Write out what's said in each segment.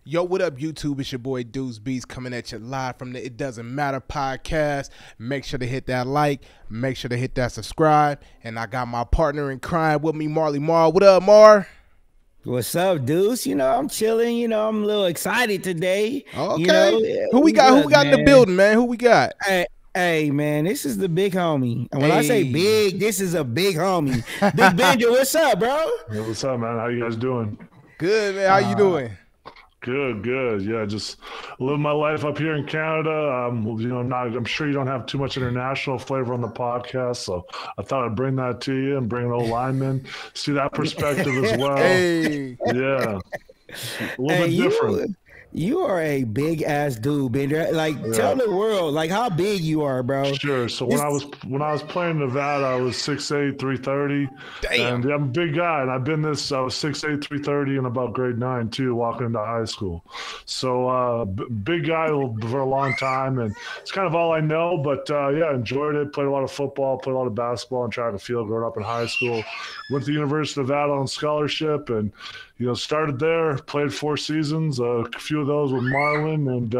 Yo, what up, YouTube? It's your boy Deuce Beats coming at you live from the It Doesn't Matter podcast. Make sure to hit that like, make sure to hit that subscribe, and I got my partner in crime with me, Marley Mar. What up, Mar? What's up, Deuce? You know, I'm chilling. You know, I'm a little excited today. Okay. You know, who we got? Who we got in the building, man? Who we got? Hey, man, this is the big homie. And when I say big, this is a big homie. Big Bender, what's up, bro? Hey, what's up, man? How you guys doing? Good, man. How you doing? Good. Yeah, just living my life up here in Canada. You know, I'm sure you don't have too much international flavor on the podcast, so I thought I'd bring that to you and bring an old lineman, see that perspective as well. Hey. Yeah, a little bit different. You are a big ass dude, Bender. Like, tell the world, like, how big you are, bro. Sure. So when I was playing in Nevada, I was 6'8", 330. Damn. And I'm a big guy, and I was 6'8", 330 in about grade 9 too, walking into high school. So big guy for a long time, and it's kind of all I know. But yeah, enjoyed it. Played a lot of football, played a lot of basketball and track and field growing up in high school. Went to the University of Nevada on scholarship, and started there. Played 4 seasons. A few of those with Marlin, and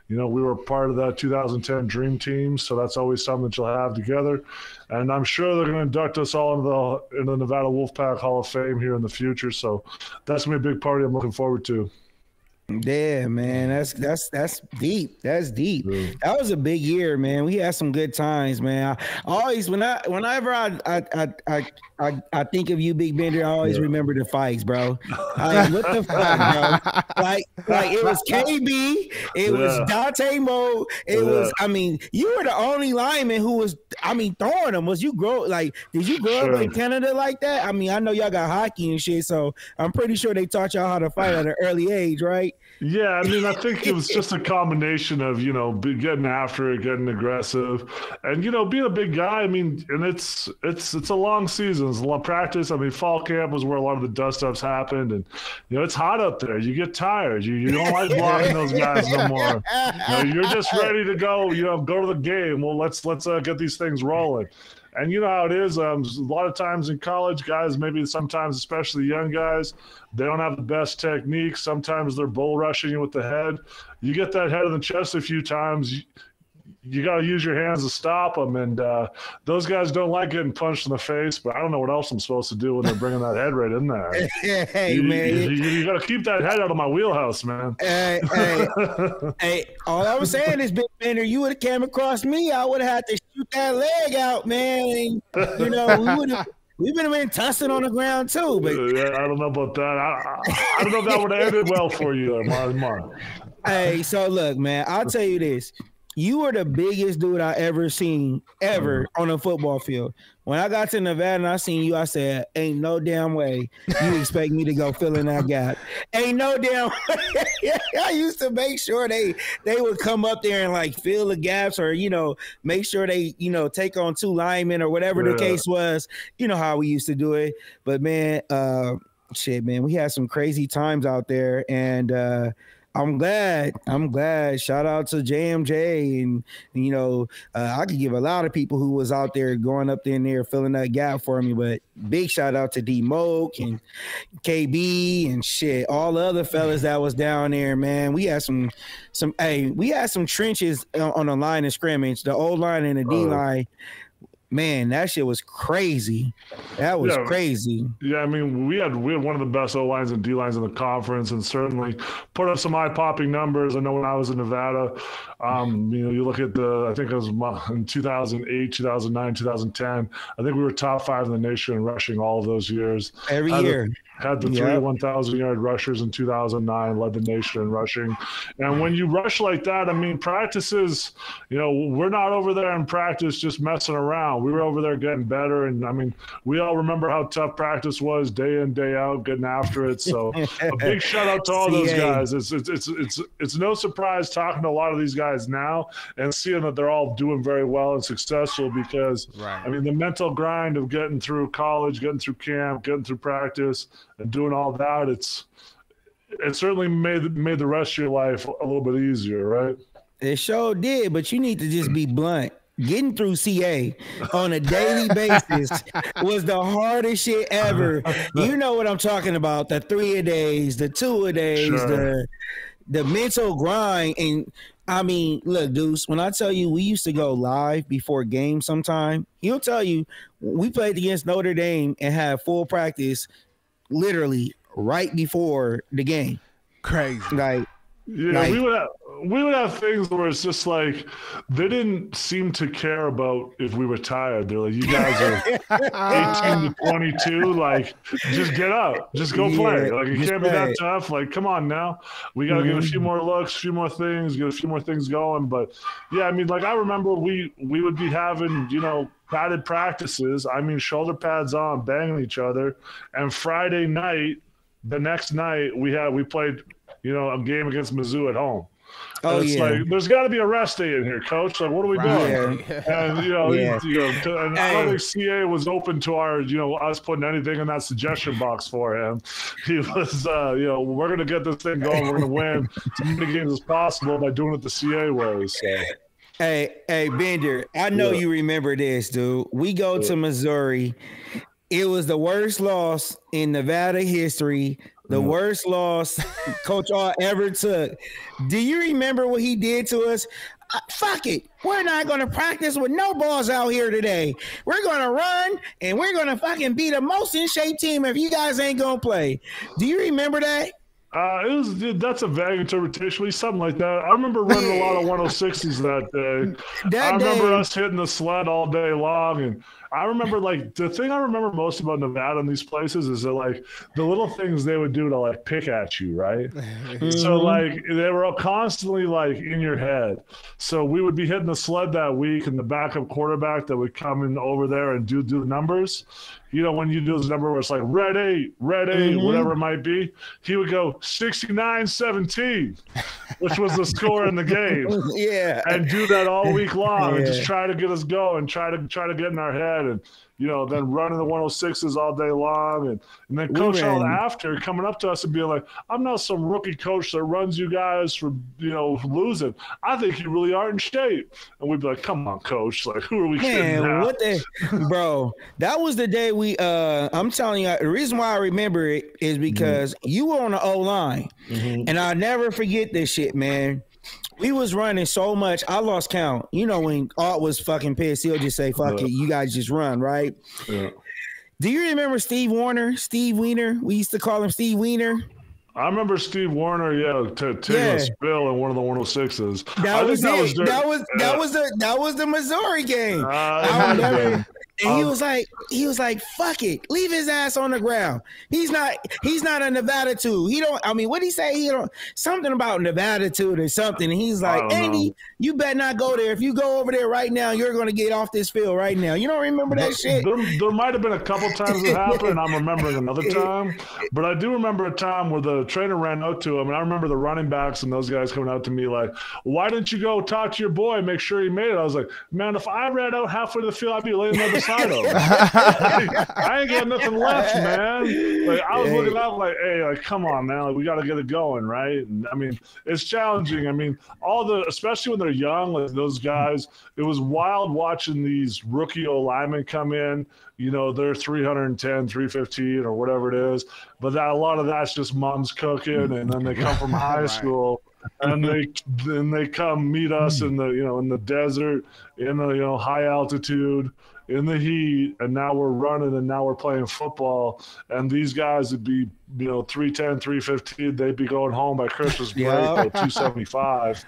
we were part of that 2010 Dream Team. So that's always something that you'll have together. And I'm sure they're going to induct us all into the Nevada Wolfpack Hall of Fame here in the future. So that's going to be a big party I'm looking forward to. Yeah, man, that's deep. That's deep. Yeah. That was a big year, man. We had some good times, man. I always, whenever I think of you, Big Bender, I always remember the fights, bro. What the fuck, bro? Like it was KB, it was Dante Mo, it was. I mean, you were the only lineman who was, throwing them. Did you grow up in Canada like that? I mean, I know y'all got hockey and shit, so I'm pretty sure they taught y'all how to fight at an early age, right? Yeah, I mean, I think it was just a combination of, getting after it, getting aggressive, and, being a big guy. I mean, and it's a long season. It's a lot of practice. I mean, fall camp was where a lot of the dust-ups happened, and, it's hot up there. You get tired. You don't like blocking those guys no more. You're just ready to go, go to the game. Well, let's get these things rolling. And you know how it is. A lot of times in college, guys, maybe sometimes, especially young guys, they don't have the best technique. Sometimes they're bull rushing you with the head. You get that head in the chest a few times, you got to use your hands to stop them. And those guys don't like getting punched in the face, but I don't know what else I'm supposed to do when they're bringing that head right in there. Hey, man. You got to keep that head out of my wheelhouse, man. Hey, all I was saying is, Big Bender, you would have came across me, I would have had to shoot that leg out, man. We would have. We've been tussling on the ground too, but yeah, I don't know about that. I don't know if that would have ended well for you, Mark. Hey, so look, man, I'll tell you this. You were the biggest dude I ever seen on a football field. When I got to Nevada and I seen you, I said, ain't no damn way you expect me to go fill in that gap. Ain't no damn way. I used to make sure they would come up there and like fill the gaps or, make sure they, take on 2 linemen or whatever the case was. You know how we used to do it. But man, man, we had some crazy times out there, and I'm glad. Shout out to JMJ, and I could give a lot of people who was out there going up in there filling that gap for me. But big shout out to D Moke and KB and shit, all the other fellas that was down there, man. We had some trenches on the line of scrimmage, the O line and the D line. Man, that shit was crazy. That was crazy. Yeah, I mean, we had one of the best O-lines and D-lines in the conference, and certainly put up some eye-popping numbers. I know when I was in Nevada, you look at I think it was in 2008, 2009, 2010, I think we were top 5 in the nation in rushing all of those years. Every year. Had the 3 1,000-yard rushers in 2009, led the nation in rushing. And when you rush like that, I mean, practices, we're not over there in practice just messing around. We were over there getting better. And, I mean, we all remember how tough practice was day in, day out, getting after it. So a big shout out to all those guys. It's no surprise talking to a lot of these guys guys now and seeing that they're all doing very well and successful because, Right. I mean, the mental grind of getting through college, getting through camp, getting through practice, and doing all that, it certainly made the rest of your life a little bit easier, right? It sure did, but you need to just be blunt. Getting through CA on a daily basis was the hardest shit ever. You know what I'm talking about? The 3-a-days, the 2-a-days, Sure. the mental grind. And I mean, look, Deuce, when I tell you we used to go live before games sometime, he'll tell you we played against Notre Dame and had full practice literally right before the game. Crazy. Like, Yeah, Like- we would have things where it's just like they didn't seem to care about if we were tired. They're like, you guys are 18 to 22, like just get up, just go play. Yeah, Like it just can't be play. that tough. Like come on now, we got to get a few more looks, a few more things, get a few more things going. But yeah, I mean, like I remember we would be having padded practices. I mean, shoulder pads on, banging each other, and Friday night, the next night we played. A game against Mizzou at home. Oh, And it's yeah. like, there's got to be a rest day in here, coach. Like, what are we doing? Yeah. And, and I don't think CA was open to our, us putting anything in that suggestion box for him. He was, we're going to get this thing going. We're going to win as many games as possible by doing it the CA way. So. Hey, Bender, I know you remember this, dude. We go to Missouri. It was the worst loss in Nevada history, the worst loss Coach R ever took. Do you remember what he did to us? Fuck it. We're not going to practice with no balls out here today. We're going to run, and we're going to fucking be the most in shape team if you guys ain't going to play. Do you remember that? That's a vague interpretation, something like that. I remember running a lot of 106s that day. I remember us hitting the sled all day long, and I remember the thing I remember most about Nevada and these places is that the little things they would do to pick at you, right? So they were constantly in your head. So we would be hitting the sled that week, and the backup quarterback that would come in over there and do the numbers. When you do this number where it's like red 8, whatever it might be, he would go 69-17, which was the score in the game. Yeah. And do that all week long and just try to get us going, try to get in our head and then running the 106s all day long and then Coach L after coming up to us and being like, I'm not some rookie coach that runs you guys for losing. I think you really are in shape. And we'd be like, come on, coach. Like, who are we kidding now? Bro, that was the day I'm telling you, the reason why I remember it is because you were on the O-line. And I'll never forget this shit, man. We was running so much, I lost count. When Art was fucking pissed, he'll just say, fuck it, you guys just run, right? Yeah. Do you remember Steve Weiner? We used to call him Steve Weiner. I remember Steve Warner, taking a spill in one of the 106s. That was it. That was the Missouri game. I remember. And he was like, fuck it, leave his ass on the ground. He's not a Nevada dude. What'd he say? He don't something about Nevada dude or something. And he's like, Andy, you better not go there. If you go over there right now, you're gonna get off this field right now. You don't remember that shit? There might have been a couple times it happened, and I'm remembering another time. But I do remember a time where the trainer ran out to him, and I remember the running backs and those guys coming out to me like, why didn't you go talk to your boy, make sure he made it? I was like, man, if I ran out halfway to the field, I'd be laying on the side of him. I ain't got nothing left, man. I was looking out like, hey, come on, man, we got to get it going, right? And I mean, it's challenging. I mean, especially when they're young, those guys, it was wild watching these rookie O-linemen come in. They're 310, 315 or whatever it is. But a lot of that's just mom's cooking, and then they come from high school. And they come meet us in the desert, in the high altitude, in the heat, and now we're running and now we're playing football. And these guys would be 310, 315. They'd be going home by Christmas break at 275,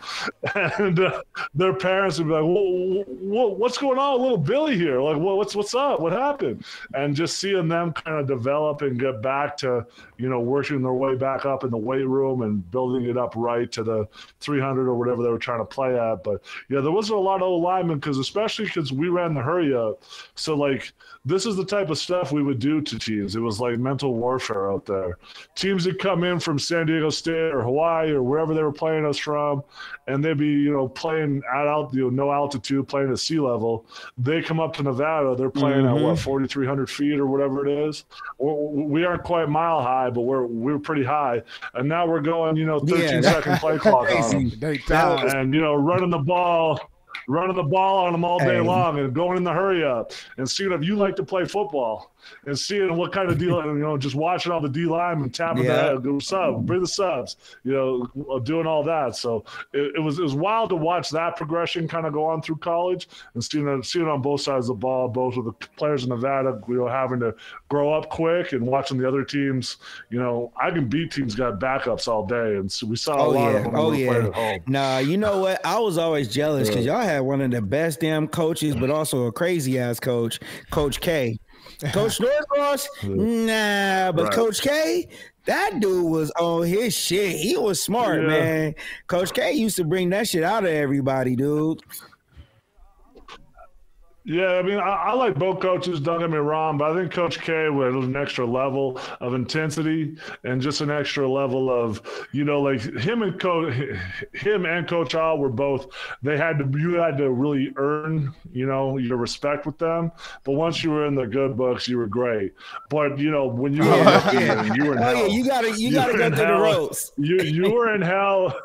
and their parents would be like, what's going on with little Billy here? Like, what's up? What happened? And just seeing them kind of develop and get back to working their way back up in the weight room and building it up right to the 300 or whatever they were trying to play at. But yeah, there wasn't a lot of O-linemen especially because we ran the hurry up. So like this is the type of stuff we would do to teams. It was like mental warfare out there. Teams that come in from San Diego State or Hawaii or wherever they were playing us from, and they'd be, playing at no altitude, playing at sea level. They come up to Nevada, they're playing at what, 4,300 feet or whatever it is. We aren't quite mile high, but we're pretty high. And now we're going, 13-second play clock on them. And, running the ball on them all day long and going in the hurry up and seeing if you like to play football and seeing what kind of deal, just watching all the D linemen tapping their head, bring the subs, doing all that. So it was wild to watch that progression kind of go on through college and seeing it on both sides of the ball, both with the players in Nevada, having to grow up quick and watching the other teams. I can beat teams got backups all day, and so we saw a lot of them when we played at home. Nah, you know what? I was always jealous because y'all had one of the best damn coaches, but also a crazy ass coach, Coach K. Coach Norcross, nah, but Coach K, that dude was on his shit. He was smart, man. Coach K used to bring that shit out of everybody, dude. Yeah, I mean, I like both coaches, don't get me wrong, but I think Coach K with an extra level of intensity and just an extra level of, like him and Coach Al were both, you had to really earn, your respect with them. But once you were in the good books, you were great. But, when you were you were in hell. You gotta go through the ropes. You were in hell.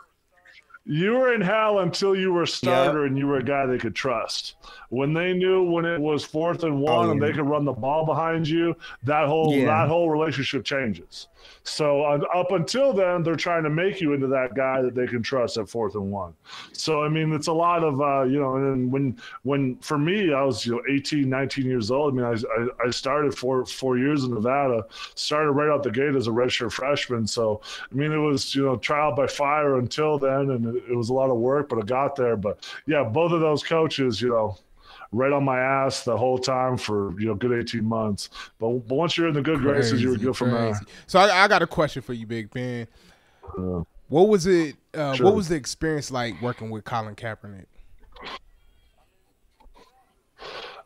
You were in hell until you were a starter and you were a guy they could trust. When they knew when it was 4th and 1 and they could run the ball behind you, that whole relationship changes. So up until then, they're trying to make you into that guy that they can trust at 4th and 1. So, I mean, it's a lot of, and when for me, I was, 18, 19 years old. I mean, I started 4 years in Nevada, started right out the gate as a redshirt freshman. So, I mean, it was, trial by fire until then, and it was a lot of work, but I got there. But, yeah, both of those coaches, right on my ass the whole time for good 18 months. But once you're in the good graces, you were good from there. So I got a question for you, Big Ben. What was it? Sure. What was the experience like working with Colin Kaepernick?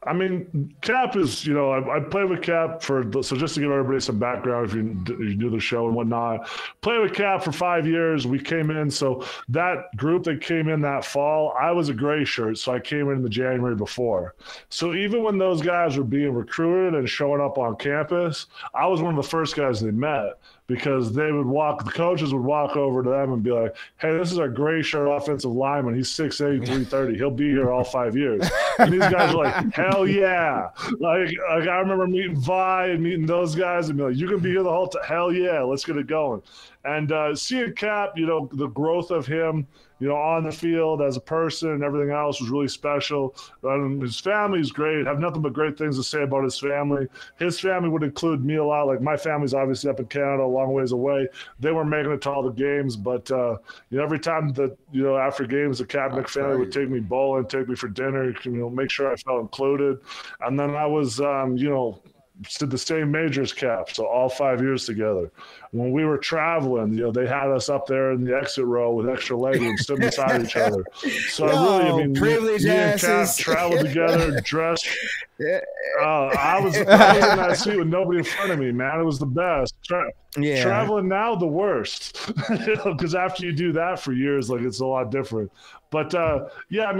I mean, Cap is, I played with Cap so just to give everybody some background, if you do the show and whatnot, played with Cap for 5 years. We came in, so that group that came in that fall, I was a gray shirt, so I came in the January before. So even when those guys were being recruited and showing up on campus, I was one of the first guys they met. Because the coaches would walk over to them and be like, hey, this is our gray shirt offensive lineman. He's 6'8", 330. He'll be here all 5 years. And these guys are like, hell yeah. Like I remember meeting Vi and meeting those guys and be like, you can be here the whole time. Hell yeah, let's get it going. And seeing Cap, the growth of him, on the field as a person and everything else was really special. His family is great. I have nothing but great things to say about his family. His family would include me a lot. Like my family's obviously up in Canada, a long ways away. They weren't making it to all the games, but every time that after games, the Kaepernick family would take me bowling, take me for dinner, make sure I felt included. And then I was, did the same majors Cap, so all 5 years together. When we were traveling, they had us up there in the exit row with extra legroom, sitting beside each other. So me and Cap traveled together, dressed. I was in that seat with nobody in front of me, man. It was the best. Traveling now, the worst, because after you do that for years, like it's a lot different. But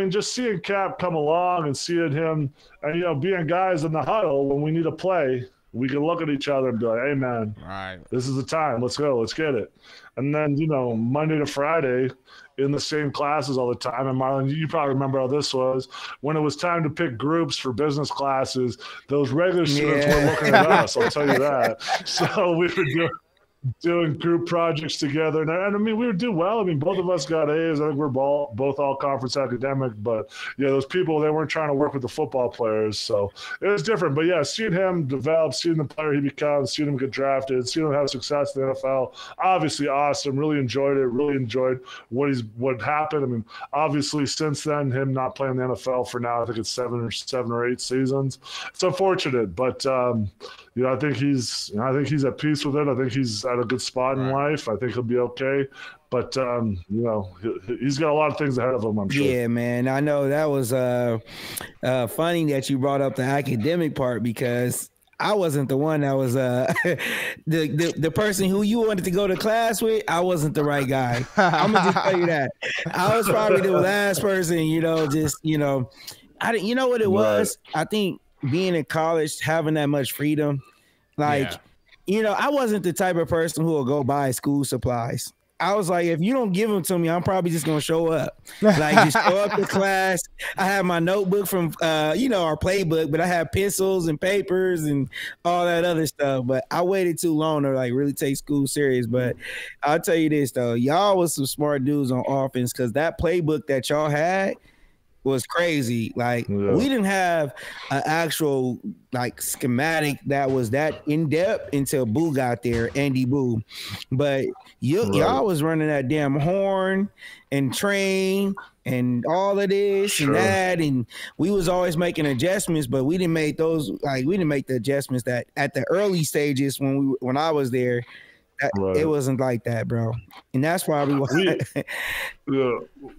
just seeing Cap come along and seeing him, and being guys in the huddle when we need a play, we can look at each other and be like, "Hey, man, this is the time. Let's go. Let's get it." And then Monday to Friday, in the same classes all the time. And Marlon, you probably remember how this was. When it was time to pick groups for business classes, those regular students were looking at us. I'll tell you that. So we were doing group projects together. And I mean, we would do well. I mean, both of us got A's. I think we're both all conference academic. But, those people, they weren't trying to work with the football players. So it was different. But, seeing him develop, seeing the player he becomes, seeing him get drafted, seeing him have success in the NFL, obviously awesome. Really enjoyed it. Really enjoyed what happened. I mean, obviously, since then, him not playing the NFL for now, I think it's seven or eight seasons. It's unfortunate. But, I think he's at peace with it. I think he's at a good spot in life. I think he'll be okay. But, he's got a lot of things ahead of him, I'm sure. Yeah, man. I know that was funny that you brought up the academic part, because I wasn't the one that was the person who you wanted to go to class with. I wasn't the right guy. I'm going to just tell you that. I was probably the last person, I didn't, you know what it was? I think being in college, having that much freedom, I wasn't the type of person who will go buy school supplies. I was like, if you don't give them to me, I'm probably just gonna show up. Just show up to class. I have my notebook from our playbook, but I have pencils and papers and all that other stuff. But I waited too long to really take school serious. But I'll tell you this though, y'all was some smart dudes on offense, because that playbook that y'all had was crazy. We didn't have an actual schematic that was that in depth until Boo got there, Andy Boo. But y'all was running that damn horn and train and all of this and that, and we was always making adjustments, but we didn't make those we didn't make the adjustments that at the early stages when I was there. It wasn't like that, bro, and that's why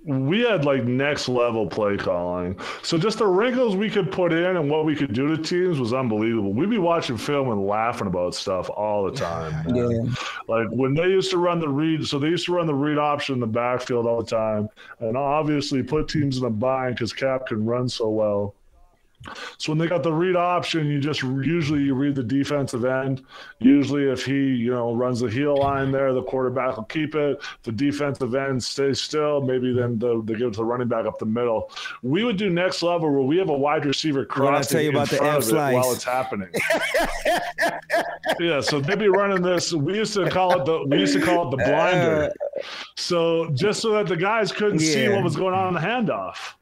we had next level play calling. So just the wrinkles we could put in and what we could do to teams was unbelievable. We'd be watching film and laughing about stuff all the time. Man. When they used to run the read, so they used to run the read option in the backfield all the time, and obviously put teams in a bind because Cap can run so well. So when they got the read option, you read the defensive end. Usually if he, runs the heel line there, the quarterback will keep it. The defensive end stays still. Maybe then they give it to the running back up the middle. We would do next level where we have a wide receiver crossing in front of it while it's happening. Yeah, so they'd be running this. We used to call it the blinder. So just so that the guys couldn't see what was going on in the handoff.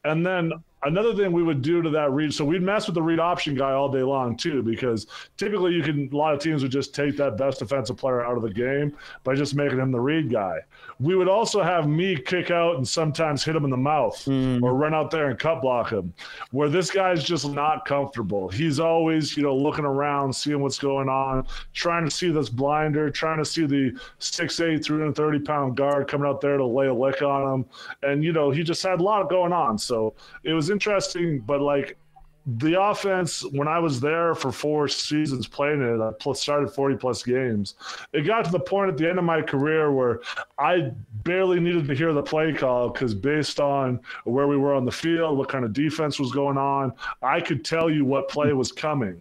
And then another thing we would do to that read, so we'd mess with the read option guy all day long too, because typically a lot of teams would just take that best defensive player out of the game by just making him the read guy. We would also have me kick out and sometimes hit him in the mouth or run out there and cut block him, where this guy's just not comfortable. He's always, looking around, seeing what's going on, trying to see this blinder, trying to see the 6'8", 330-pound guard coming out there to lay a lick on him. And, he just had a lot going on. So it was interesting, but the offense, when I was there for 4 seasons playing it, I started 40-plus games. It got to the point at the end of my career where I barely needed to hear the play call, because based on where we were on the field, what kind of defense was going on, I could tell you what play was coming.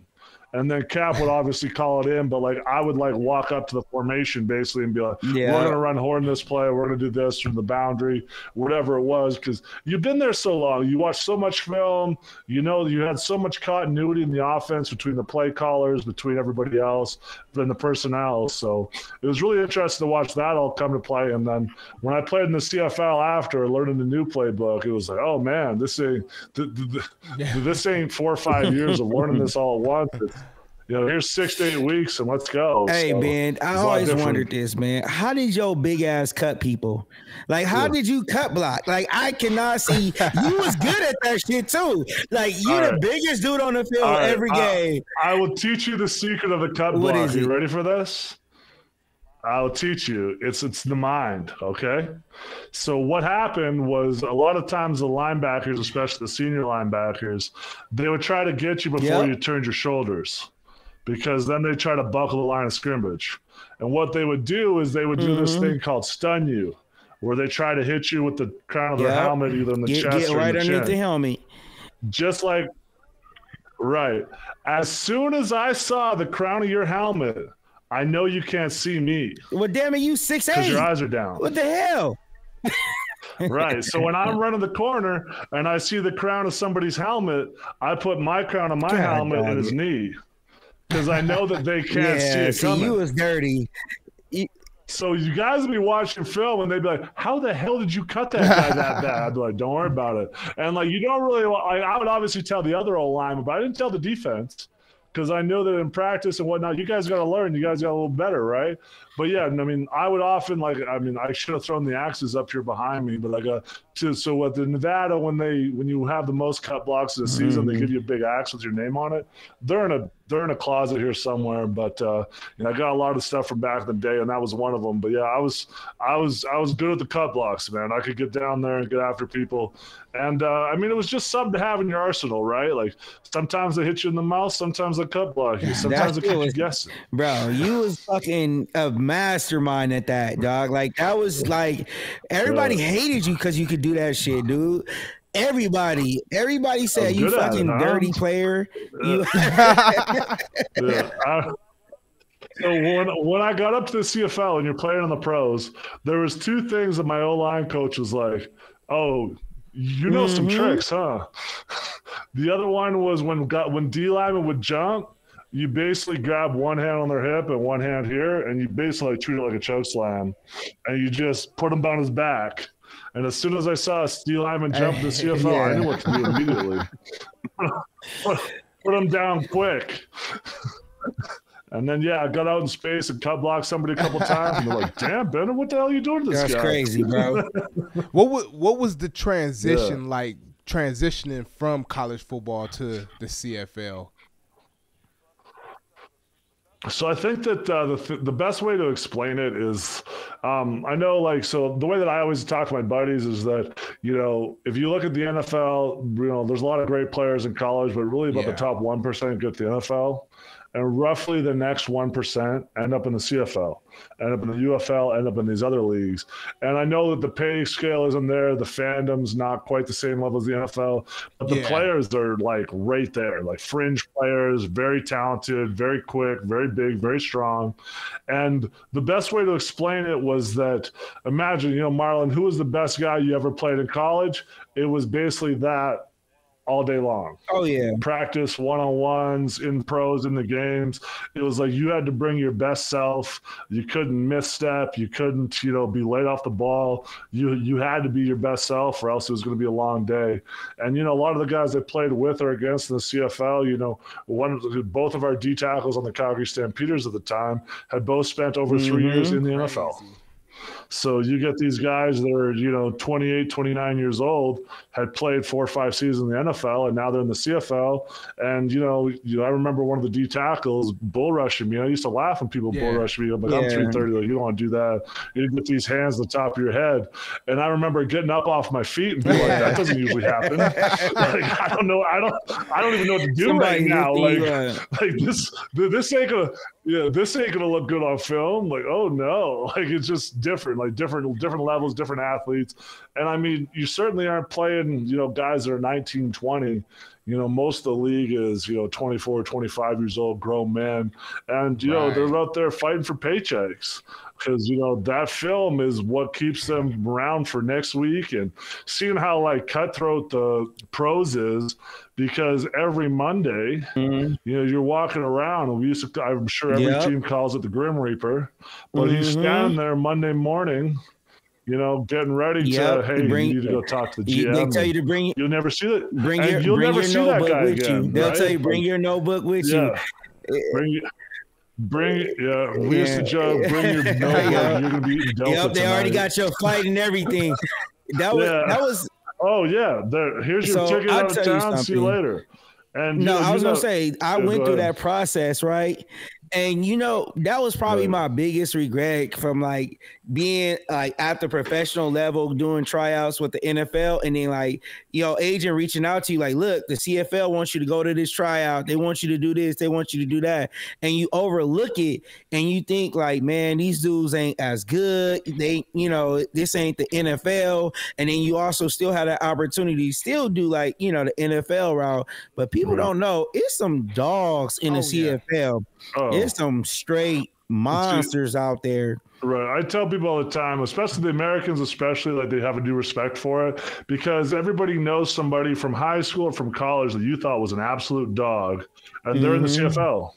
And then Cap would obviously call it in, but I would walk up to the formation basically and be like, we're going to run horn this play, we're going to do this from the boundary, whatever it was, because you've been there so long. You watch so much film, you had so much continuity in the offense between the play callers, between everybody else, and the personnel. So it was really interesting to watch that all come to play. And then when I played in the CFL after learning the new playbook, it was like, oh man, this ain't 4 or 5 years of learning this all at once. Here's 6 to 8 weeks and let's go. Hey, man, I always wondered this, man. How did your big ass cut people? How did you cut block? I cannot see. You was good at that shit too. You're the biggest dude on the field every game. I will teach you the secret of the cut block. Are you ready for this? I'll teach you. It's the mind, okay? So what happened was a lot of times the linebackers, especially the senior linebackers, they would try to get you before you turned your shoulders, because then they try to buckle the line of scrimmage. And what they would do is they would do this thing called stun you, where they try to hit you with the crown of their helmet, either in the chest or right in the underneath chin. the helmet. Just right. As soon as I saw the crown of your helmet, I know you can't see me. Well, damn it, you 6'8". Because your eyes are down. What the hell? Right. So when I'm running the corner and I see the crown of somebody's helmet, I put my crown of my helmet in his knee, because I know that they can't see it coming. You was dirty. So you guys would be watching film and they'd be like, how the hell did you cut that guy that bad? I'd be like, don't worry about it. And you don't really, I would obviously tell the other old lineman, but I didn't tell the defense, because I know that in practice and whatnot, you guys got to learn. You guys got a little better, right? But yeah, I mean, I would often I should have thrown the axes up here behind me, but so what the Nevada, when you have the most cut blocks of the season, they give you a big axe with your name on it. They're in a closet here somewhere, but I got a lot of stuff from back in the day, and that was one of them. But yeah, I was good at the cut blocks, man. I could get down there and get after people, and it was just something to have in your arsenal, right? Like sometimes they hit you in the mouth, sometimes they cut block you, sometimes they keep you guessing. Bro, you was fucking a mastermind at that, dog. Like that was like everybody hated you because you could do that shit, dude. Everybody said you fucking dirty player. So when I got up to the CFL and you're playing in the pros, there was two things that my O-line coach was like, "Oh, you know some tricks, huh?" The other one was when D lineman would jump, you basically grab one hand on their hip and one hand here, and you basically treat it like a choke slam, and you just put him down his back. And as soon as I saw a D lineman jump to the CFL, I knew what to do immediately. Put him down quick. And then, I got out in space and cut blocked somebody a couple times. And they're like, "Damn, Bennett, what the hell are you doing to this guy?" That's crazy, bro. What was the transition like, transitioning from college football to the CFL? So I think that the best way to explain it is, I know, so the way that I always talk to my buddies is that, if you look at the NFL, there's a lot of great players in college, but really about the top 1% get to the NFL. And roughly the next 1% end up in the CFL, end up in the UFL, end up in these other leagues. And I know that the pay scale isn't there. The fandom's not quite the same level as the NFL. But the players are, right there. Like, fringe players, very talented, very quick, very big, very strong. And the best way to explain it was that, imagine, Marlon, who was the best guy you ever played in college? It was basically that all day long. Oh, yeah. Practice, one-on-ones, in pros, in the games. It was like you had to bring your best self. You couldn't misstep. You couldn't, be late off the ball. You had to be your best self, or else it was going to be a long day. And, a lot of the guys I played with or against in the CFL, both of our D tackles on the Calgary Stampeders at the time had both spent over 3 years in the NFL. So you get these guys that are, 28, 29 years old, had played 4 or 5 seasons in the NFL, and now they're in the CFL. And, I remember one of the D tackles bull rushing me. I used to laugh when people bull rush me. I'm like, I'm 330. Like, you don't want to do that. You get these hands on the top of your head. And I remember getting up off my feet and being like, that doesn't usually happen. I don't know. I don't even know what to do right now. This ain't gonna. Yeah, this ain't gonna look good on film. Like, oh no, it's just different, different levels, different athletes. And you certainly aren't playing, guys that are 19, 20. Most of the league is, 24, 25 years old, grown men. And, they're out there fighting for paychecks because, that film is what keeps them around for next week. And seeing how, cutthroat the pros is, because every Monday, you're walking around, and I'm sure every team calls it the Grim Reaper, but he's standing there Monday morning, getting ready to, hey, you need to go talk to the GM. They tell you to bring. You'll never see it. You'll never see that guy again. They'll tell you bring your notebook with you. We used to joke, bring your notebook. You're gonna be eating Delta they already got your flight and everything. That was. Oh yeah, here's your ticket out of town. See you later. And I was gonna say I went through that process, right? And that was probably my biggest regret from being at the professional level, doing tryouts with the NFL, and then agent reaching out to you look, the CFL wants you to go to this tryout. They want you to do this. They want you to do that. And you overlook it and you think man, these dudes ain't as good. They, this ain't the NFL. And then you also still have that opportunity to still do the NFL route. But people don't know it's some dogs in the CFL. There's some straight monsters out there. Right. I tell people all the time, especially the Americans, they have a due respect for it, because everybody knows somebody from high school or from college that you thought was an absolute dog, and they're in the CFL.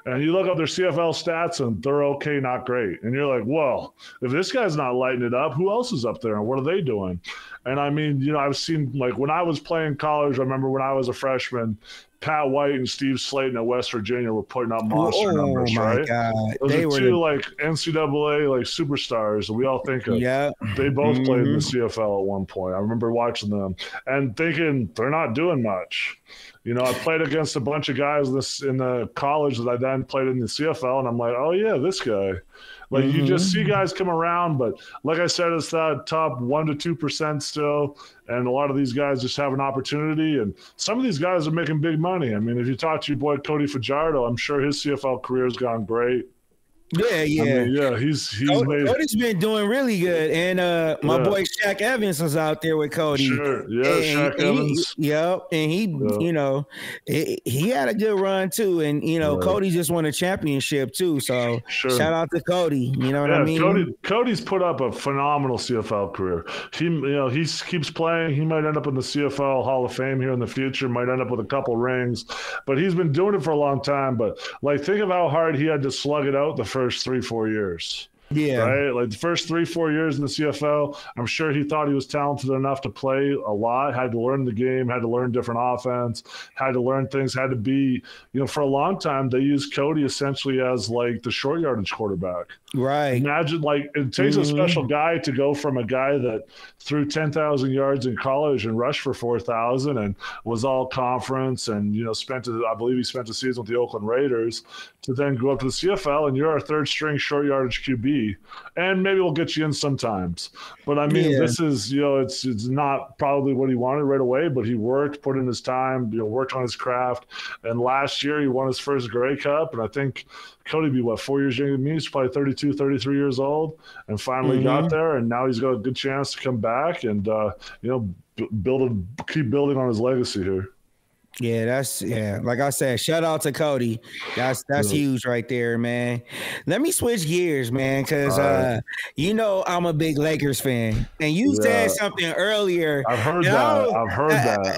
And you look up their CFL stats and they're okay, not great. And you're like, well, if this guy's not lighting it up, who else is up there and what are they doing? And I've seen, when I was playing college, I remember when I was a freshman, Pat White and Steve Slayton at West Virginia were putting up monster numbers, right? God. Those They are were two like NCAA like superstars that we all think of. Yeah. They both played in the CFL at one point. I remember watching them and thinking they're not doing much. You know, I played against a bunch of guys in the college that I then played in the CFL, and I'm like, oh yeah, this guy. Like you just see guys come around, but like I said, it's that top 1% to 2% still, and a lot of these guys just have an opportunity, and some of these guys are making big money. I mean, if you talk to your boy Cody Fajardo, I'm sure his CFL career has gone great. Yeah. I mean, yeah, he's made. Cody's been doing really good, and my boy Shaq Evans was out there with Cody. Sure, yeah, Shaq Evans. And he, you know, he had a good run too, and you know, Cody just won a championship too. So shout out to Cody. You know what I mean? Cody's put up a phenomenal CFL career. He keeps playing. He might end up in the CFL Hall of Fame here in the future. Might end up with a couple rings, but he's been doing it for a long time. But like, think of how hard he had to slug it out the first 3-4 years. Yeah. Right? Like the first 3-4 years in the CFL, I'm sure he thought he was talented enough to play a lot, had to learn the game, had to learn different offense, had to learn things, had to be, you know, for a long time, they used Cody essentially as like the short yardage quarterback. Right. Imagine, like, it takes a special guy to go from a guy that threw 10,000 yards in college and rushed for 4,000 and was all conference and, you know, I believe he spent a season with the Oakland Raiders, to then go up to the CFL and you're our third string short yardage QB. And maybe we'll get you in sometimes. But I mean, this is, you know, it's not probably what he wanted right away, but he worked, put in his time, you know, worked on his craft. And last year he won his first Grey Cup. And I think Cody be 4 years younger than me. He's probably 32, 33 years old, and finally got there. And now he's got a good chance to come back and, you know, keep building on his legacy here. Yeah, like I said, shout out to Cody. That's huge right there, man. Let me switch gears, man, because you know I'm a big Lakers fan, and you said something earlier. I've heard that.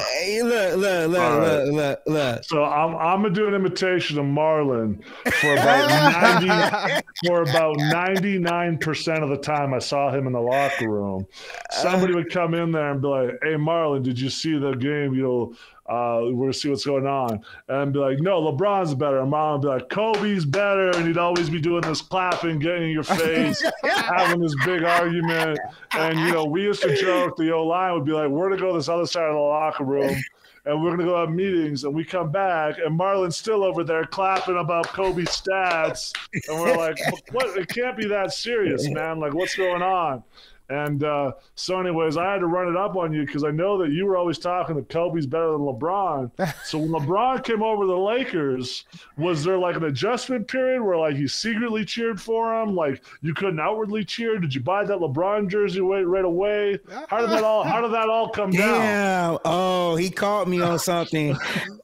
Look. So I'm gonna do an imitation of Marlon for about 99% of the time I saw him in the locker room. Somebody would come in there and be like, "Hey, Marlon, did you see the game? You know, we're going to see what's going on." And be like, "No, LeBron's better." And Mom would be like, "Kobe's better." And he'd always be doing this clapping, getting in your face, having this big argument. And, you know, we used to joke, the O-line would be like, "We're going to go to this other side of the locker room, and we're going to go have meetings." And we come back, and Marlon's still over there clapping about Kobe's stats. And we're like, "What? It can't be that serious, man. Like, what's going on?" And so anyways, I had to run it up on you because I know that you were always talking that Kobe's better than LeBron. So when LeBron came over to the Lakers, was there like an adjustment period where like you secretly cheered for him? Like you couldn't outwardly cheer? Did you buy that LeBron jersey right away? How did that all come down? Yeah. Oh, he caught me on something.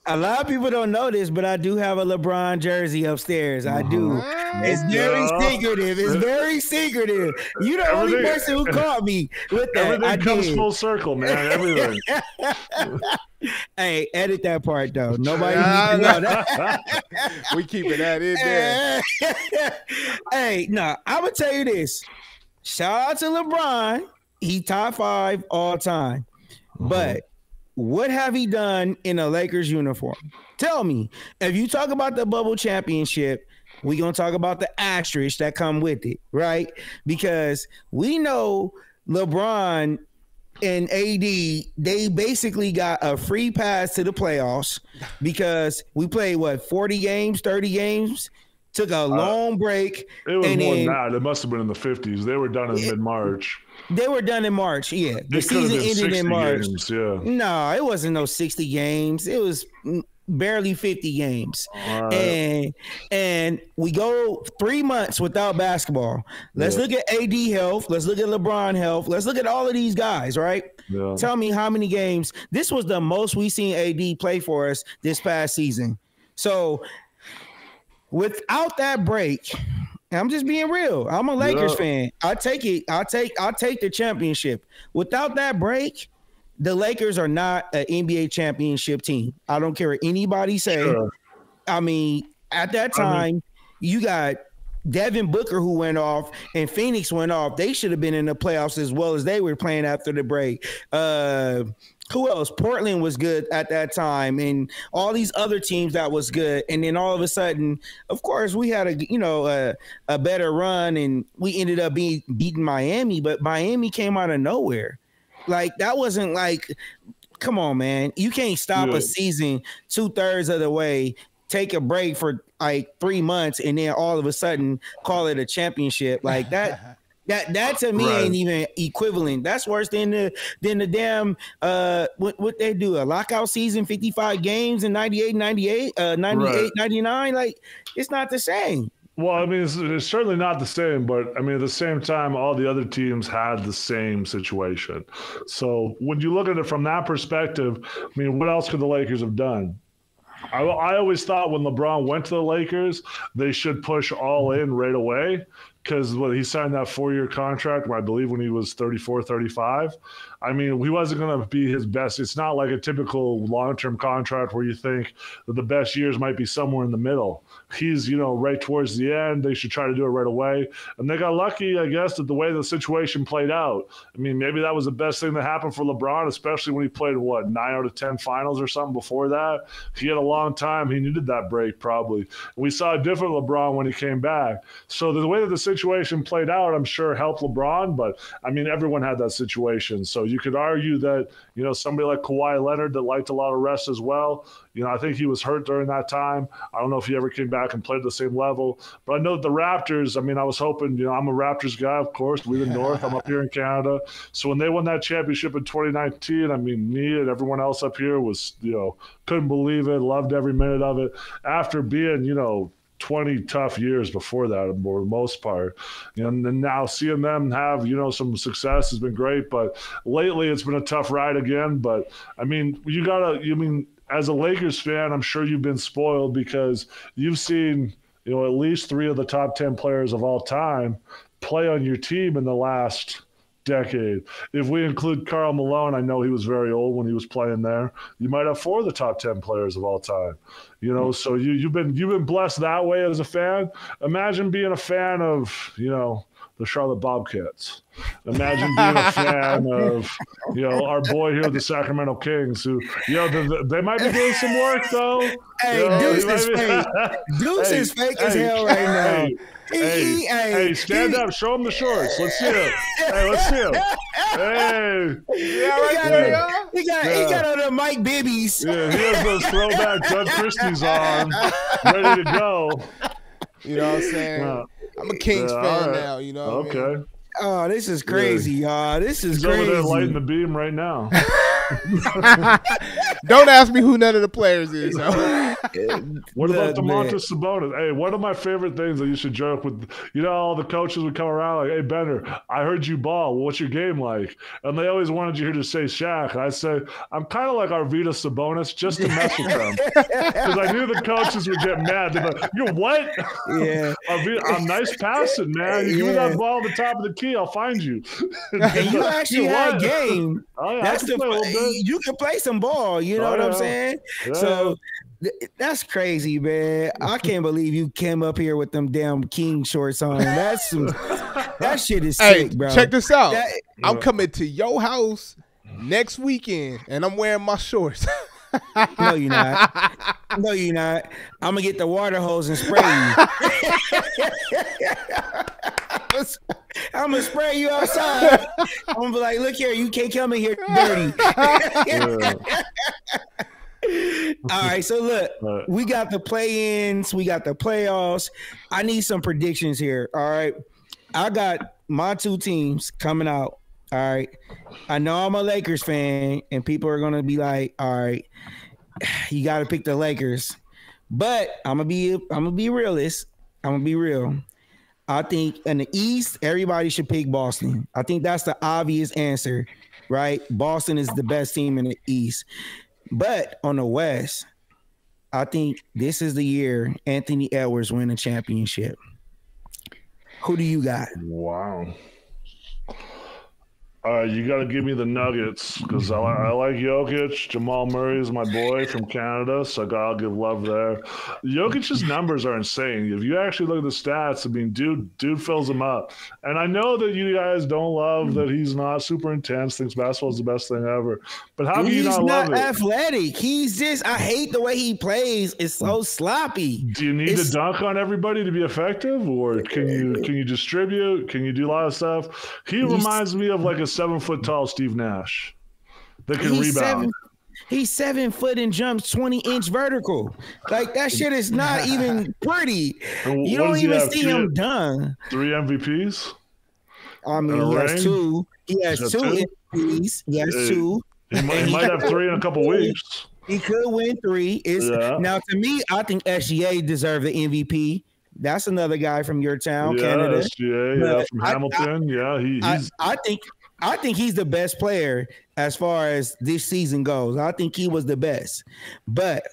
A lot of people don't know this, but I do have a LeBron jersey upstairs. I do. It's very secretive. It's very secretive. You're the only person who caught me with that. Everything comes full circle, man. Everything. Hey, edit that part though. Nobody needs to know that. We keeping that in there. Hey, no, I'm gonna tell you this. Shout out to LeBron. He top 5 all time. But what have he done in a Lakers uniform? Tell me. If you talk about the bubble championship, we're going to talk about the asterisk that come with it, right? Because we know LeBron and AD, they basically got a free pass to the playoffs because we played, 40 games, 30 games? Took a long break. It was more than that. It must have been in the 50s. They were done in mid-March. They were done in March, yeah. The season ended in March. Games, yeah. No, it wasn't no 60 games. It was barely 50 games. Right. And we go 3 months without basketball. Let's look at AD health. Let's look at LeBron health. Let's look at all of these guys, right? Yeah. Tell me how many games. This was the most we seen AD play for us this past season. So without that break, I'm just being real. I'm a Lakers fan. I take it. I'll take the championship. Without that break, the Lakers are not an NBA championship team. I don't care what anybody say. Sure. I mean, at that time, you got Devin Booker who went off and Phoenix went off. They should have been in the playoffs as well as they were playing after the break. Who else? Portland was good at that time, and all these other teams that was good. And then all of a sudden, of course, we had a better run, and we ended up beating Miami. But Miami came out of nowhere. Like that wasn't like, come on, man, you can't stop a season 2/3 of the way, take a break for like 3 months, and then all of a sudden call it a championship like that. That to me ain't even equivalent. That's worse than the damn what they do, a lockout season, 55 games in 98, 99. Like it's not the same. Well, I mean, it's certainly not the same, but I mean, at the same time, all the other teams had the same situation. So when you look at it from that perspective, I mean, what else could the Lakers have done? I always thought when LeBron went to the Lakers, they should push all in right away. Because he signed that 4-year contract, I believe, when he was 34, 35. I mean, he wasn't going to be his best. It's not like a typical long-term contract where you think that the best years might be somewhere in the middle. He's, right towards the end. They should try to do it right away. And they got lucky, I guess, that the way the situation played out. I mean, maybe that was the best thing that happened for LeBron, especially when he played, 9 out of 10 finals or something before that. He had a long time. He needed that break, probably. And we saw a different LeBron when he came back. So the way that the situation played out, I'm sure helped LeBron, but I mean, everyone had that situation. So you could argue that, somebody like Kawhi Leonard that liked a lot of rest as well. I think he was hurt during that time. I don't know if he ever came back and played at the same level, but I know that the Raptors, I mean, I was hoping, I'm a Raptors guy, of course, we the North, I'm up here in Canada. So when they won that championship in 2019, I mean, me and everyone else up here was, couldn't believe it, loved every minute of it. After being, 20 tough years before that, for the most part, and now seeing them have some success has been great. But lately, it's been a tough ride again. But I mean, as a Lakers fan, I'm sure you've been spoiled because you've seen at least 3 of the top 10 players of all time play on your team in the last decade. If we include Karl Malone, I know he was very old when he was playing there. You might have 4 of the top 10 players of all time. So you've been blessed that way as a fan. Imagine being a fan of the Charlotte Bobcats. Imagine being a fan of our boy here, the Sacramento Kings, who they might be doing some work though. Hey, Deuce is fake. Deuce is fake as hell right now. Hey, stand up, show him the shorts. Let's see him. Hey, let's see him. Hey, he got on the Mike Bibbies. Yeah, he has those throwback Doug Christie's on, ready to go. You know what I'm saying? I'm a Kings fan now. You know. What I mean? Oh, this is crazy, y'all. This is crazy. He's over there lighting the beam right now. Don't ask me who none of the players is. What about Domantas Sabonis? Hey, one of my favorite things that you should joke with, all the coaches would come around like, hey, Bender, I heard you ball. What's your game like? And they always wanted you here to say Shaq. And I say, I'm kind of like Arvydas Sabonis just to mess with them. Because I knew the coaches would get mad. They'd be like, you're what? Yeah. I'm nice passing, man. You give me that ball at the top of the key, I'll find you. And you actually had game. Oh, yeah, that's you can play some ball. You know what I'm saying? Yeah. So that's crazy, man. I can't believe you came up here with them damn King shorts on. That shit is sick, bro. Check this out. I'm coming to your house next weekend, and I'm wearing my shorts. No, you're not. No, you're not. I'm gonna get the water hose and spray you. I'm gonna spray you outside. I'm gonna be like, look here, you can't come in here dirty. All right, so look, we got the play-ins, we got the playoffs. I need some predictions here. All right, I got my 2 teams coming out. All right, I know I'm a Lakers fan, and people are gonna be like, all right, you got to pick the Lakers, but I'm gonna be realist. I'm gonna be real. I think in the East, everybody should pick Boston. I think that's the obvious answer, right? Boston is the best team in the East. But on the West, I think this is the year Anthony Edwards win a championship. Who do you got? Wow. All right, you got to give me the Nuggets because I like Jokic. Jamal Murray is my boy from Canada, so I'll give love there. Jokic's numbers are insane. If you actually look at the stats, I mean, dude fills them up. And I know that you guys don't love that he's not super intense, thinks basketball is the best thing ever. But how do you not love it? He's not athletic. He's just, I hate the way he plays. It's so sloppy. Do you need to dunk on everybody to be effective, or can you distribute? Can you do a lot of stuff? He reminds me of like a 7-foot tall Steve Nash that can rebound. He's 7 foot and jumps 20-inch vertical. Like that shit is not even pretty. You don't even see him done. 3 MVPs. I mean, he has 2. He has 2 MVPs. He has 2. He might have 3 in a couple weeks. He could win 3. Now, to me, I think SGA deserved the MVP. That's another guy from your town, Canada. SGA, from Hamilton. I think he's the best player as far as this season goes. I think he was the best. But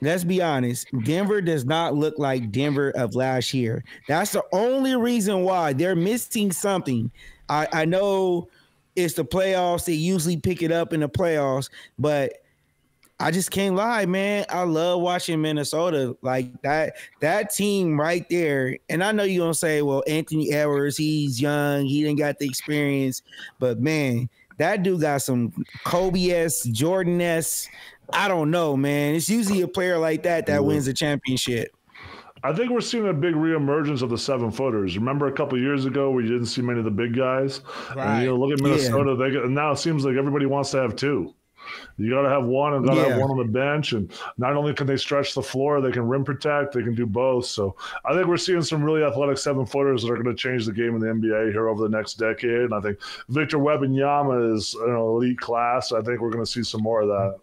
let's be honest, Denver does not look like Denver of last year. That's the only reason why they're missing something. I know it's the playoffs. They usually pick it up in the playoffs, but I just can't lie, man. I love watching Minnesota like that. That team right there. And I know you're going to say, well, Anthony Edwards, he's young. He didn't got the experience. But, man, that dude got some Kobe-esque, Jordan-esque. I don't know, man. It's usually a player like that wins the championship. I think we're seeing a big reemergence of the 7-footers. Remember a couple of years ago where you didn't see many of the big guys? Right. And, look at Minnesota. Yeah. Now it seems like everybody wants to have 2. You got to have one and got to have one on the bench. And not only can they stretch the floor, they can rim protect. They can do both. So I think we're seeing some really athletic 7-footers that are going to change the game in the NBA here over the next decade. And I think Victor Wembanyama is an elite class. I think we're going to see some more of that.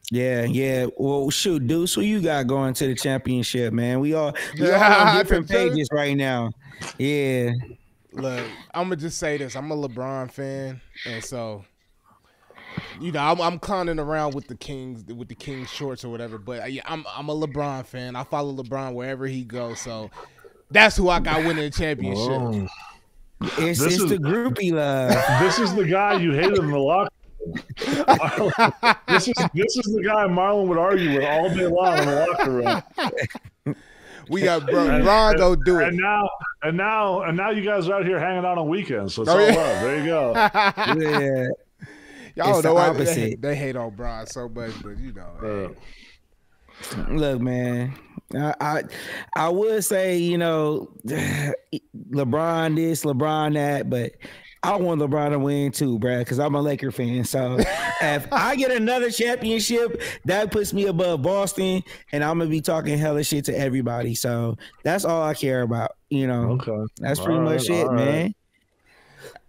Yeah. Well, shoot, Deuce, who you got going to the championship, man? We all on different pages right now. Yeah. Look, I'm going to just say this. I'm a LeBron fan, and so – you know, I'm clowning around with the Kings shorts or whatever, but I'm a LeBron fan. I follow LeBron wherever he goes, so that's who I got winning the championship. Oh. It's the groupie love. This is the guy you hated in the locker room. This is the guy Marlon would argue with all day long in the locker room. We got Ron go do it. And now you guys are out here hanging out on weekends, so it's all love. There you go. Yeah. Y'all know what they hate on Bron so much, but you know. Look, man, I would say, you know, LeBron this, LeBron that, but I want LeBron to win too, bro, because I'm a Laker fan. So if I get another championship, that puts me above Boston, and I'm gonna be talking hella shit to everybody. So that's all I care about, you know. Okay, that's pretty much it, man.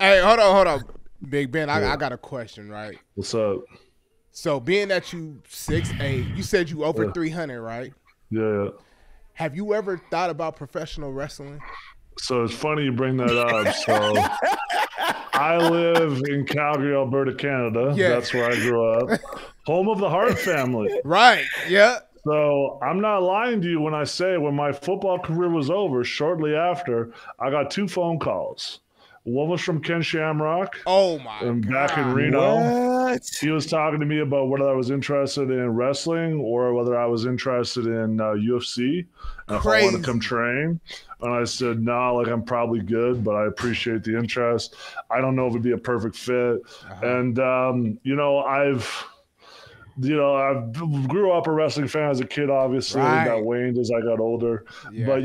Hey, hold on. Big Ben, I got a question, right? What's up? So being that you 6'8", you said you over 300, right? Yeah. Have you ever thought about professional wrestling? So it's funny you bring that up. So I live in Calgary, Alberta, Canada. Yeah. That's where I grew up. Home of the Hart family. Right, yeah. So I'm not lying to you when I say when my football career was over, shortly after, I got 2 phone calls. One was from Ken Shamrock. Oh, my God. Back in Reno. What? He was talking to me about whether I was interested in wrestling or whether I was interested in UFC. And if I want to come train. And I said, no, like I'm probably good, but I appreciate the interest. I don't know if it'd be a perfect fit. And, I grew up a wrestling fan as a kid, obviously. Right. Got waned as I got older. Yeah. But,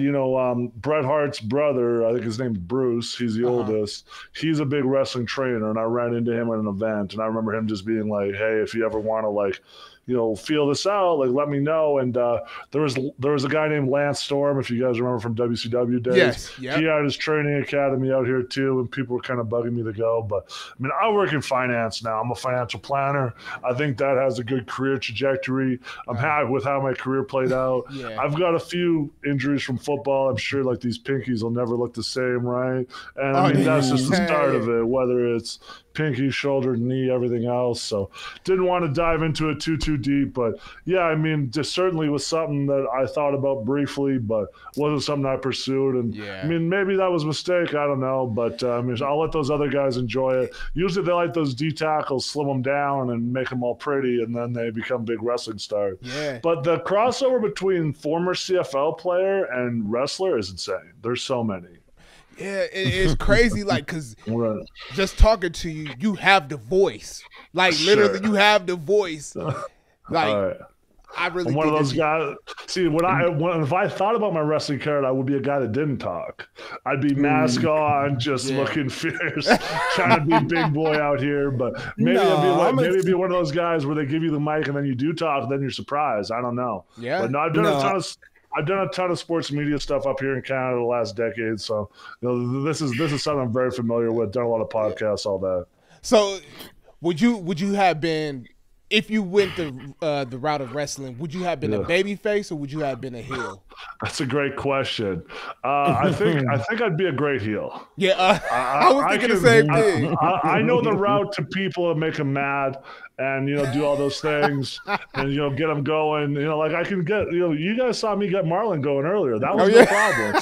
Bret Hart's brother, I think his name's Bruce, he's the oldest. He's a big wrestling trainer, and I ran into him at an event, and I remember him just being like, hey, if you ever want to, feel this out, let me know. And there was a guy named Lance Storm, if you guys remember from WCW days. Yes, yep. He had his training academy out here too, and people were kind of bugging me to go. But I work in finance now. I'm a financial planner. I think that has a good good career trajectory. I'm happy with how my career played out. Yeah. I've got a few injuries from football. I'm sure like these pinkies will never look the same, right? And I mean, that's just the start of it, whether it's pinky, shoulder, knee, everything else. So didn't want to dive into it too deep. But yeah, I mean, just certainly was something that I thought about briefly, but wasn't something I pursued. And Yeah. I mean, maybe that was a mistake. I don't know. But I mean, I'll let those other guys enjoy it. Usually they like those D tackles, slim them down and make them all pretty, and then they become big wrestling stars. Yeah. But the crossover between former CFL player and wrestler is insane. There's so many. Yeah, it's crazy. Like, cause Right. just talking to you, you have the voice. Like, literally, you have the voice. Like, All right. I really. I'm one of think those guys. See, if I thought about my wrestling career, I would be a guy that didn't talk. I'd be mask on, just looking fierce, trying to be big boy out here. But maybe it'd be one of those guys where they give you the mic and then you do talk, and then you're surprised. I don't know. Yeah. But no, I've done a ton of sports media stuff up here in Canada the last decade. So this is something I'm very familiar with. Done a lot of podcasts, all that. So, would you have been, if you went the route of wrestling, would you have been a baby face or would you have been a heel? That's a great question. I think I'd be a great heel. Yeah, I was thinking the same thing. I know the route to people and make them mad, and do all those things, and get them going. Like I can get. You guys saw me get Marlon going earlier. That was no problem.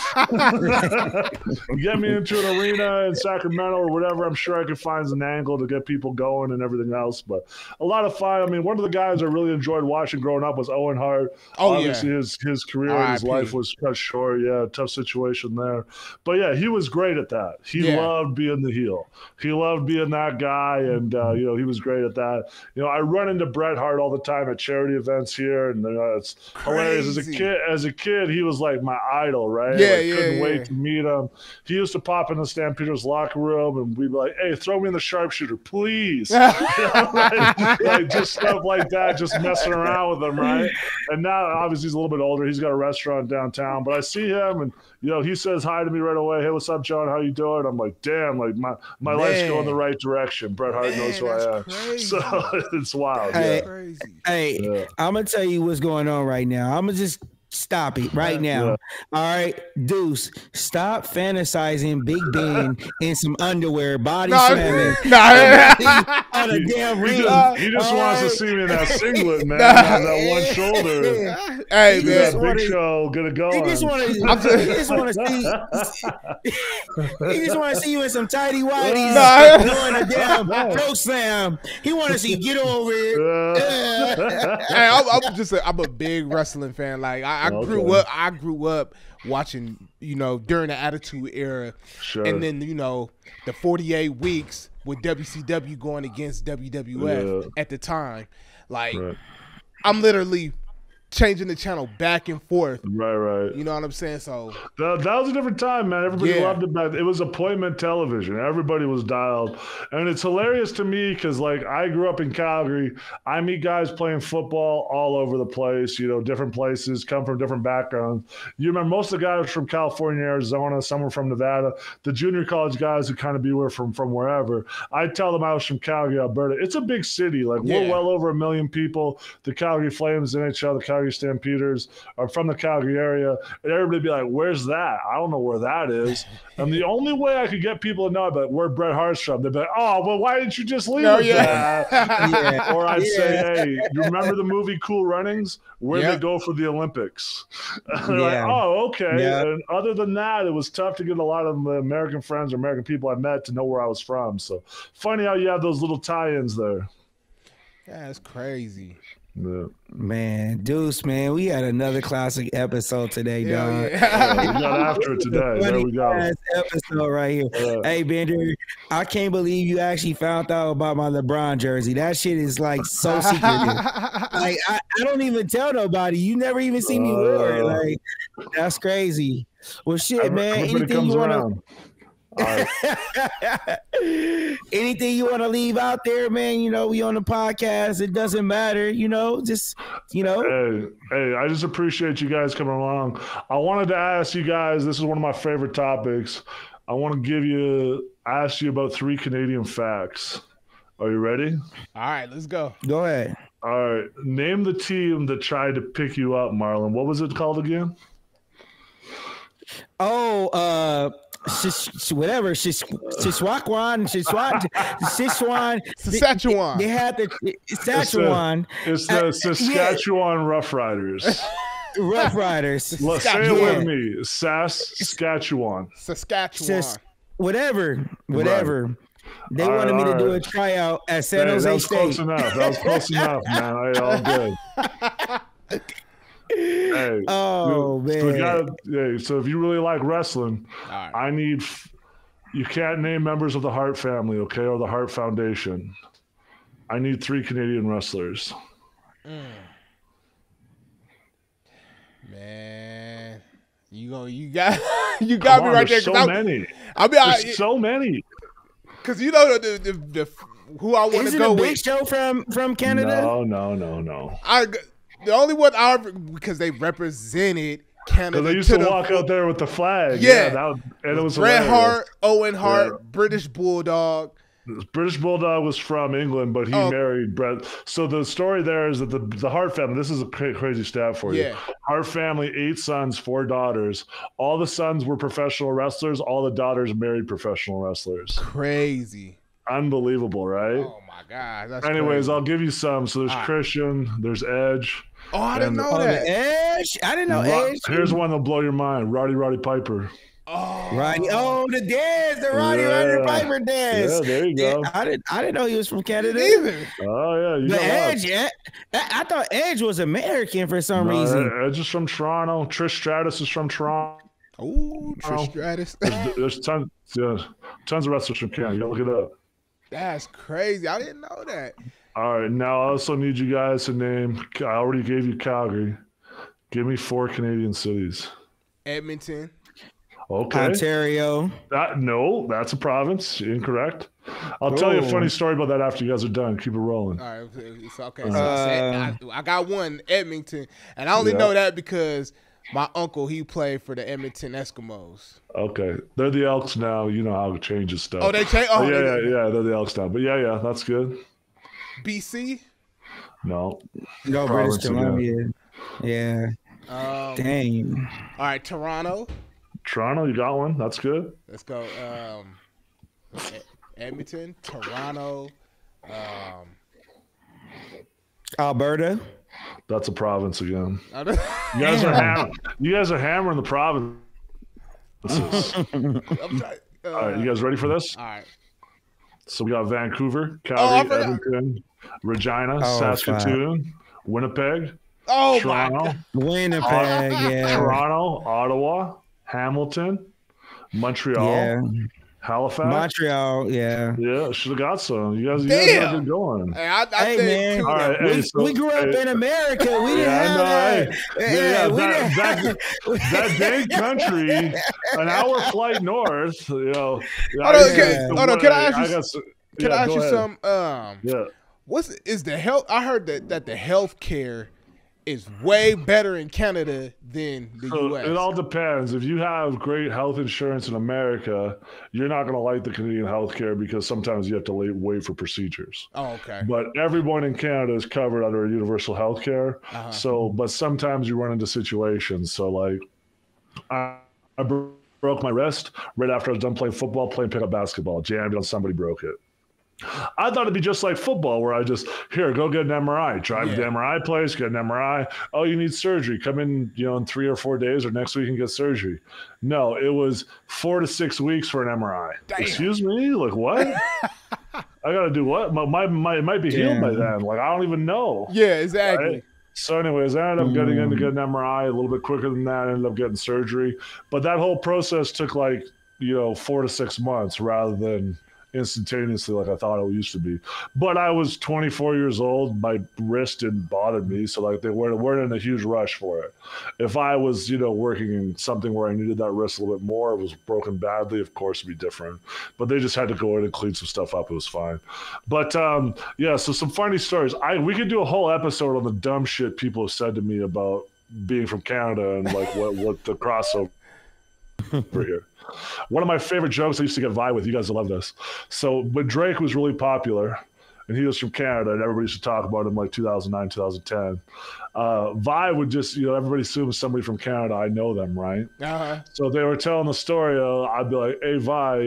Get me into an arena in Sacramento or whatever. I'm sure I could find an angle to get people going and everything else. But a lot of fun. I mean, one of the guys I really enjoyed watching growing up was Owen Hart. Obviously, his career and his life was cut short. Yeah, tough situation there. But yeah, he was great at that. He loved being the heel. He loved being that guy, and he was great at that. I run into Bret Hart all the time at charity events here, and it's hilarious. As a kid, he was like my idol, right? Yeah, couldn't wait to meet him. He used to pop in the Stampeders locker room, and we'd be like, "Hey, throw me in the sharpshooter, please." like just stuff like that, just messing around with him, right? And now, obviously, he's a little bit older. He's got a restaurant downtown, but I see him, and he says hi to me right away. Hey, what's up, John? How you doing? I'm like, damn, like my life's going the right direction. Bret Hart knows who I am. Crazy. So it's wild. Hey, I'm gonna tell you what's going on right now. I'm gonna just stop it right now. Yeah. All right, Deuce, stop fantasizing Big Ben in some underwear, body slamming on a damn ring. He just wants to see me in that singlet, man. That one shoulder. Hey, man, that Big Show gonna go. He just want to see you in some tidy whities doing a damn pro slam. He want to see you get over it. Hey, I'm a big wrestling fan. Like I grew up watching, during the Attitude Era, and then the 48 weeks with WCW going against WWF at the time. Like I'm literally changing the channel back and forth. Right. You know what I'm saying? So that was a different time, man. Everybody loved it back. It was appointment television. Everybody was dialed. And it's hilarious to me because, like, I grew up in Calgary. I meet guys playing football all over the place, different places, come from different backgrounds. You remember most of the guys from California, Arizona, some were from Nevada. The junior college guys who kind of be from wherever. I tell them I was from Calgary, Alberta. It's a big city. Like, we're well over 1 million people. The Calgary Flames, NHL, the Calgary Stampeders are from the Calgary area, and everybody be like, "Where's that? I don't know where that is." And the only way I could get people to know about where Bret Hart's from, they'd be like, "Oh, well, why didn't you just leave with that?" Or I'd say, "Hey, you remember the movie Cool Runnings? Where they go for the Olympics?" They're like, "Oh, okay." And other than that, it was tough to get a lot of American friends or American people I met to know where I was from. So funny how you have those little tie-ins there. Yeah, that's crazy. Yeah. Man, Deuce, man, we had another classic episode today, dog. We got after it today. There we go. Episode right here. Hey, Bender, I can't believe you actually found out about my LeBron jersey. That shit is like so secretive. Like I don't even tell nobody. You never even see me wear it. Like that's crazy. Well, shit, man. Anything you want to? Anything you want to leave out there, man? We on the podcast. It doesn't matter, just Hey, I just appreciate you guys coming along. I wanted to ask you guys, this is one of my favorite topics. I want to ask you about 3 Canadian facts. Are you ready? All right, let's go. Go ahead. All right. Name the team that tried to pick you up, Marlon. What was it called again? Oh, whatever. Saskatchewan. Saskatchewan. They had the Saskatchewan. It's the Saskatchewan Roughriders. Rough Riders. Say it with me. Saskatchewan. Saskatchewan. Whatever. They wanted me to do a tryout at San Jose State. That was close enough, man. All good. Hey, man. So if you really like wrestling, right. You can't name members of the Hart family, okay, or the Hart Foundation. I need 3 Canadian wrestlers. Man, you got me right there. So many. So many. Because you know the who I want to go with. with. Big Show from Canada? No. The only one because they represented Canada. They used to walk out there with the flag. Yeah. And it was Bret Hart, Owen Hart, British Bulldog. British Bulldog was from England, but he married Bret. So the story there is that the Hart family, this is a crazy stat for you. Hart family, 8 sons, 4 daughters. All the sons were professional wrestlers. All the daughters married professional wrestlers. Crazy. Unbelievable, right? Oh, my God. That's Anyways, crazy. I'll give you some. So there's Christian, there's Edge. Oh, I didn't know that. Edge? I didn't know Edge. Here's one that'll blow your mind. Roddy Piper. Oh, Roddy. Oh, the Dez, the Roddy Piper Dez. Yeah, there you go. I didn't know he was from Canada either. Oh yeah, the Edge. I thought Edge was American for some reason. Edge is from Toronto. Trish Stratus is from Toronto. Oh, Trish Stratus. There's tons of wrestlers from Canada. You gotta look it up. That's crazy. I didn't know that. All right, now I also need you guys to name. I already gave you Calgary. Give me 4 Canadian cities. Edmonton. Okay. Ontario. That's a province. Incorrect. I'll tell you a funny story about that after you guys are done. Keep it rolling. All right. It's okay. So I got one, Edmonton, and I only know that because my uncle, he played for the Edmonton Eskimos. Okay. They're the Elks now. You know how it changes stuff. Oh, they change? Oh, yeah. They're the Elks now. But yeah, that's good. BC? No. No, British Columbia. Yeah. Dang. All right, Toronto. Toronto, you got one. That's good. Let's go. Edmonton, Toronto, Alberta. That's a province again. You guys are hammering the provinces. All right, you guys ready for this? All right. So we got Vancouver, Calgary, Edmonton, Regina, Saskatoon, Winnipeg, Toronto, Winnipeg, Toronto, Ottawa, Hamilton, Montreal, Halifax, Montreal, yeah. Should have got some. You guys got good going. Hey, man. All right, we grew up in America. We didn't have that. That dang country, an hour flight north. You know. Can I ask you some? Is the health? I heard that the health care is way better in Canada than the U.S. It all depends. If you have great health insurance in America, you're not going to like the Canadian health care because sometimes you have to wait for procedures. Oh, okay. But everyone in Canada is covered under universal health care. So, but sometimes you run into situations. So, like, I broke my wrist right after I was done playing football, playing pickup basketball. Jammed on somebody, broke it. I thought it'd be just like football where I just, go get an MRI, drive to the MRI place, get an MRI. Oh, you need surgery. Come in, in 3 or 4 days or next week and get surgery. No, it was 4 to 6 weeks for an MRI. Damn. Excuse me? Like what? I got to do what? It might be healed by then. Like, I don't even know. Yeah, exactly. Right? So anyways, I ended up getting in to get an MRI a little bit quicker than that. I ended up getting surgery. But that whole process took 4 to 6 months rather than instantaneously like I thought it used to be. But I was 24 years old. My wrist didn't bother me. So they weren't in a huge rush for it. If I was, working in something where I needed that wrist a little bit more, it was broken badly, of course it'd be different. But they just had to go in and clean some stuff up. It was fine. But so some funny stories. We could do a whole episode on the dumb shit people have said to me about being from Canada and what the crossover here. One of my favorite jokes I used to get by with, you guys love this. So when Drake was really popular and he was from Canada, and everybody used to talk about him like 2009, 2010. Vi would just, everybody assumes somebody from Canada, I know them, right? So they were telling the story. I'd be like, hey, Vi,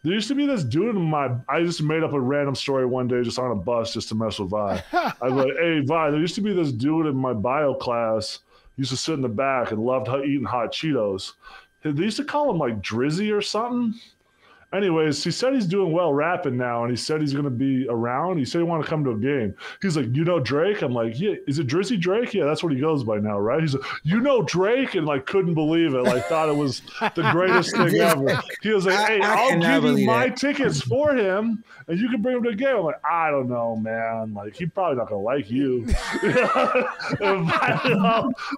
there used to be this dude I just made up a random story one day just on a bus just to mess with Vi. I'd be like, hey, Vi, there used to be this dude in my bio class, used to sit in the back and loved eating hot Cheetos. They used to call him like Drizzy or something. Anyways, he said he's doing well rapping now, and he said he's going to be around. He said he wanted to come to a game. He's like, Drake? I'm like, yeah. Is it Drizzy Drake? Yeah, that's what he goes by now, right? He's like, Drake? And like couldn't believe it. Like thought it was the greatest thing ever. He was like, hey, I'll give you my tickets for him, and you can bring him to a game. I'm like, I don't know, man. Like, he's probably not going to like you.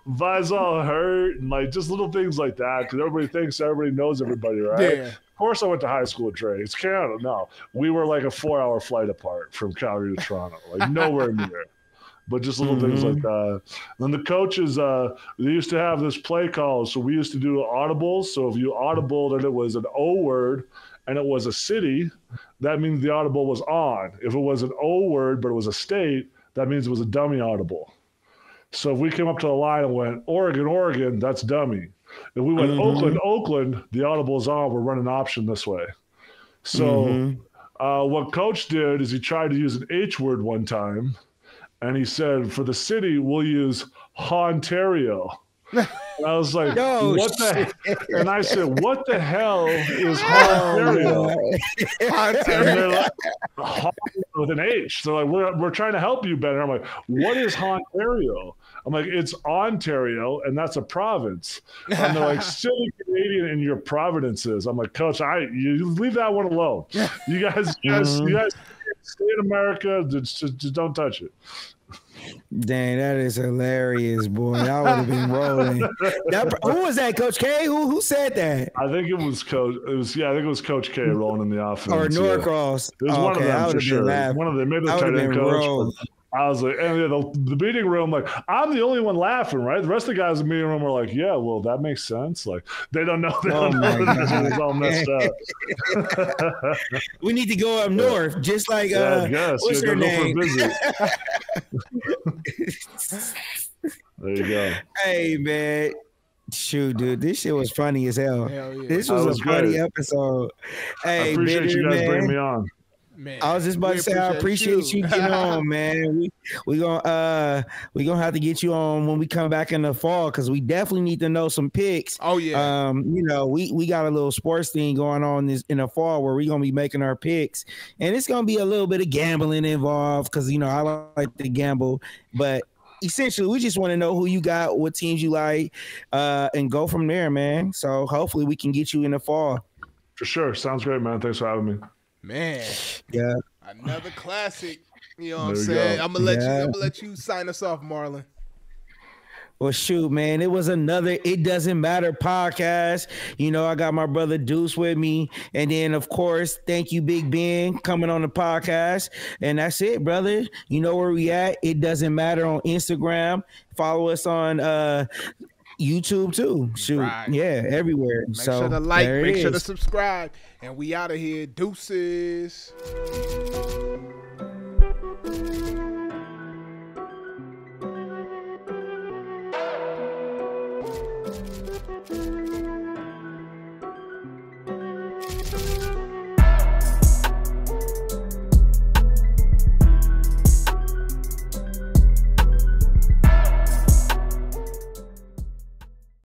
Vi's all hurt, and like just little things like that, because everybody thinks everybody knows everybody, right? Yeah. Of course I went to high school with Drake. It's Canada. No, we were like a 4-hour flight apart from Calgary to Toronto, like nowhere near. But just little things like that. And the coaches, they used to have this play call. So we used to do audibles. So if you audibled and it was an O word and it was a city, that means the audible was on. If it was an O word but it was a state, that means it was a dummy audible. So if we came up to the line and went, Oregon, that's dummy. If we went Oakland, the audible's on. We're running option this way. So what Coach did is he tried to use an H word one time, and he said, for the city, we'll use Ontario. And I was like, what the heck? And I said, what the hell is Ontario? And they're like, with an H. So like, we're trying to help you better. I'm like, what is Ontario? I'm like, it's Ontario, and that's a province. And they're like, silly Canadian in your provinces. I'm like, Coach, you leave that one alone. You guys stay in America. Just don't touch it. Dang, that is hilarious, boy. I would have been rolling. Who was that, Coach K? Who said that? I think it was Coach. I think it was Coach K rolling in the offense. Or Norcross. Yeah. It was one of them for sure. One of them. Maybe the tight end coach. I was like, and the meeting room, like, I'm the only one laughing, right? The rest of the guys in the meeting room were like, yeah, well, that makes sense. Like, they don't know. They don't know that it's all messed up. We need to go up north, just like, I guess. What's her name? Go for a visit. There you go. Hey, man. Shoot, dude, this shit was funny as hell. Yeah. This was a funny episode. Hey, I appreciate you guys bringing me on. Man, I was just about to say I appreciate you getting on, man. We gonna have to get you on when we come back in the fall, because we definitely need to know some picks. Oh yeah. We got a little sports thing going on in the fall where we're gonna be making our picks, and it's gonna be a little bit of gambling involved, because I like to gamble, but essentially we just want to know who you got, what teams you like, and go from there, man. So hopefully we can get you in the fall. For sure. Sounds great, man. Thanks for having me. Man, yeah, another classic. You know what I'm saying? I'm gonna let you sign us off, Marlon. Well, shoot, man, it was another It Doesn't Matter podcast. I got my brother Deuce with me, and then of course, thank you, Big Ben, coming on the podcast. And that's it, brother. You know where we at? It Doesn't Matter on Instagram. Follow us on YouTube too. Shoot, right. Yeah, everywhere. Make sure to like, make sure to subscribe, and we out of here. Deuces.